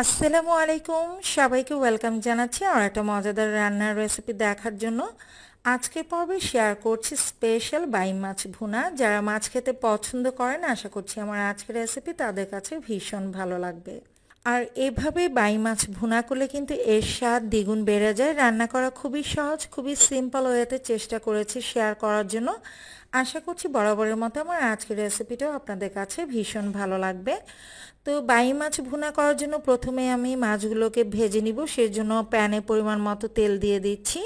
আসসালামু আলাইকুম, সবাইকে ওয়েলকাম জানাচ্ছি আর একটা মজাদার রান্নার রেসিপি দেখার জন্য। আজকে পর্বে শেয়ার করছি স্পেশাল বাইম মাছ ভুনা। যারা মাছ খেতে পছন্দ করেন, আশা করছি আমার আজকের রেসিপি তাদের কাছে ভীষণ ভালো লাগবে। আর এভাবে বাইম মাছ ভুনা করলে কিন্তু এর স্বাদ দ্বিগুণ বেড়ে যায়। রান্না করা খুবই সহজ, খুবই সিম্পল ওয়েতে চেষ্টা করেছি শেয়ার করার জন্য। আশা করছি বরাবরের মতো আমার আজকের রেসিপিটাও আপনাদের কাছে ভীষণ ভালো লাগবে। তো বাই মাছ ভুনা করার জন্য প্রথমে আমি মাছগুলোকে ভেজে নিব। সেজন্য প্যানে পরিমাণ মতো তেল দিয়ে দিচ্ছি।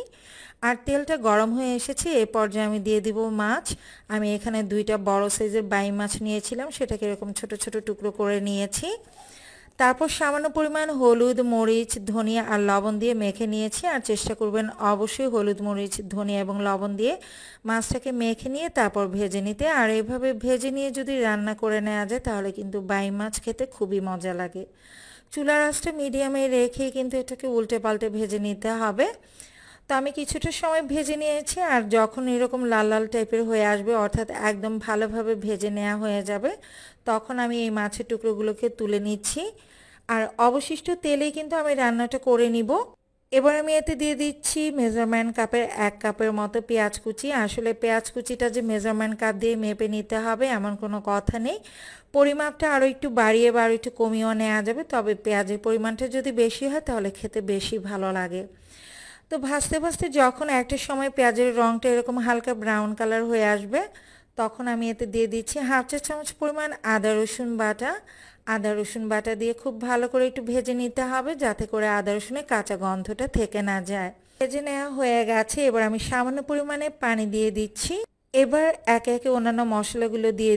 আর তেলটা গরম হয়ে এসেছে, এ পর্যায়ে আমি দিয়ে দিব মাছ। আমি এখানে দুইটা বড় সাইজের বাই মাছ নিয়েছিলাম, সেটাকে এরকম ছোট ছোট টুকরো করে নিয়েছি। তারপর সামান্য পরিমাণ হলুদ, মরিচ, ধনিয়া আর লবণ দিয়ে মেখে নিয়েছি। আর চেষ্টা করবেন অবশ্যই হলুদ, মরিচ, ধনিয়া এবং লবণ দিয়ে মাছটাকে মেখে নিয়ে তারপর ভেজে নিতে। আর এভাবে ভেজে নিয়ে যদি রান্না করে নেওয়া যায় তাহলে কিন্তু বাই মাছ খেতে খুবই মজা লাগে। চুলার আঁচটা মিডিয়ামে রেখে কিন্তু এটাকে উল্টে পাল্টে ভেজে নিতে হবে। তো আমি কিছুটা সময় ভেজে নিয়েছি। আর যখন এরকম লাল লাল টাইপের হয়ে আসবে, অর্থাৎ একদম ভালোভাবে ভেজে নেওয়া হয়ে যাবে, তখন আমি এই মাছের টুকরোগুলোকে তুলে নিচ্ছি। আর অবশিষ্ট তেলেই কিন্তু আমি রান্নাটা করে নিব। এবার আমি এতে দিয়ে দিচ্ছি মেজারমেন্ট কাপের 1 কাপের মতো পেঁয়াজ কুচি। আসলে পেঁয়াজ কুচিটা যে মেজারমেন্ট কাপ দিয়ে মেপে নিতে হবে এমন কোনো কথা নেই। পরিমাপটা আরও একটু বাড়িয়ে বা আরও একটু কমিয়েও নেওয়া যাবে, তবে পেঁয়াজের পরিমাণটা যদি বেশি হয় তাহলে খেতে বেশি ভালো লাগে। তো ভাজতে ভাজতে যখন একটা সময় পেঁয়াজের রঙটা এরকম হালকা ব্রাউন কালার হয়ে আসবে, তখন আমি এতে দিয়ে দিচ্ছি হাফ চা চামচ পরিমাণ আদা রসুন বাটা। আদা রসুন বাটা দিয়ে খুব ভালো করে একটু ভেজে নিতে হবে, যাতে করে আদা রসুনের কাঁচা গন্ধটা থেকে না যায়। ভেজে নেওয়া হয়ে গেছে, এবার আমি সামান্য পরিমাণে পানি দিয়ে দিচ্ছি। এবার একে একে অন্যান্য মশলাগুলো দিয়ে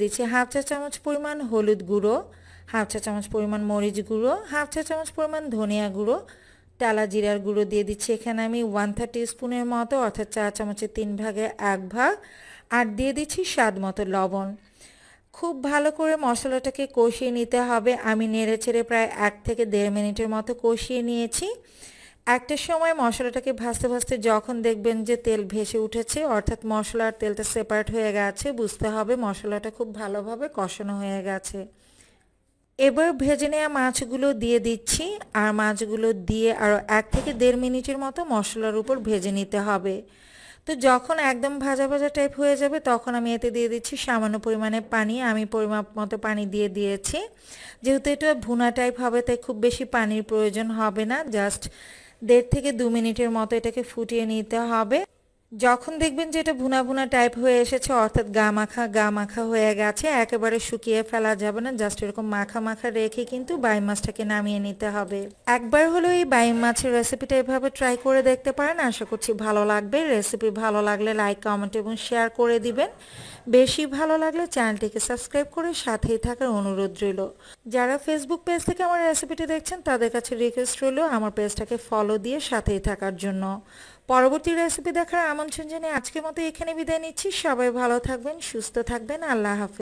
দিচ্ছি হাফ চা চামচ পরিমাণ হলুদ গুঁড়ো, হাফ চা চামচ পরিমাণ মরিচ গুঁড়ো, হাফ চা চামচ পরিমাণ ধনিয়া গুঁড়ো, টালা জিরার গুঁড়ো দিয়ে দিচ্ছি এখানে আমি 1/3 স্পুনের মতো, অর্থাৎ 4 চামচের 3 ভাগের 1 ভাগ। আর দিয়ে দিচ্ছি স্বাদ মতো লবণ। খুব ভালো করে মশলাটাকে কষিয়ে নিতে হবে। আমি নেড়ে ছেড়ে প্রায় 1 থেকে 1.5 মিনিটের মতো কষিয়ে নিয়েছি। একটা সময় মশলাটাকে ভাজতে ভাজতে যখন দেখবেন যে তেল ভেসে উঠেছে, অর্থাৎ মশলার তেলটা সেপারেট হয়ে গেছে, বুঝতে হবে মশলাটা খুব ভালোভাবে কষানো হয়ে গেছে। এবার ভেজে নেওয়া মাছগুলো দিয়ে দিচ্ছি। আর মাছগুলো দিয়ে আরও 1 থেকে 1.5 মিনিটের মতো মশলার উপর ভেজে নিতে হবে। তো যখন একদম ভাজা ভাজা টাইপ হয়ে যাবে তখন আমি এতে দিয়ে দিচ্ছি সামান্য পরিমাণে পানি। আমি পরিমাপ মতো পানি দিয়ে দিয়েছি। যেহেতু এটা ভুনা টাইপ হবে তাই খুব বেশি পানির প্রয়োজন হবে না, জাস্ট 1.5 থেকে 2 মিনিটের মতো এটাকে ফুটিয়ে নিতে হবে। যখন দেখবেন যে এটা ভুনা ভুনা টাইপ হয়ে এসেছে, অর্থাৎ গা মাখা হয়ে গেছে, একেবারে শুকিয়ে ফেলা যাবে না, জাস্ট এরকম মাখা মাখা রেখে কিন্তু বাইম মাছটাকে নামিয়ে নিতে হবে। একবার হলো এই বাইম মাছের রেসিপিটা এভাবে ট্রাই করে দেখতে পারেন, আশা করছি ভালো লাগবে। রেসিপি ভালো লাগলে লাইক, কমেন্ট এবং শেয়ার করে দিবেন। বেশি ভালো লাগলে চ্যানেলটিকে সাবস্ক্রাইব করে সাথেই থাকার অনুরোধ রইল। যারা ফেসবুক পেজ থেকে আমার রেসিপিটি দেখছেন তাদের কাছে রিকোয়েস্ট রইল আমার পেজটাকে ফলো দিয়ে সাথেই থাকার জন্য। পরবর্তী রেসিপি দেখার আমন্ত্রণ জানিয়ে আজকের মতো এখানে বিদায় নিচ্ছি। সবাই ভালো থাকবেন, সুস্থ থাকবেন। আল্লাহ হাফেজ।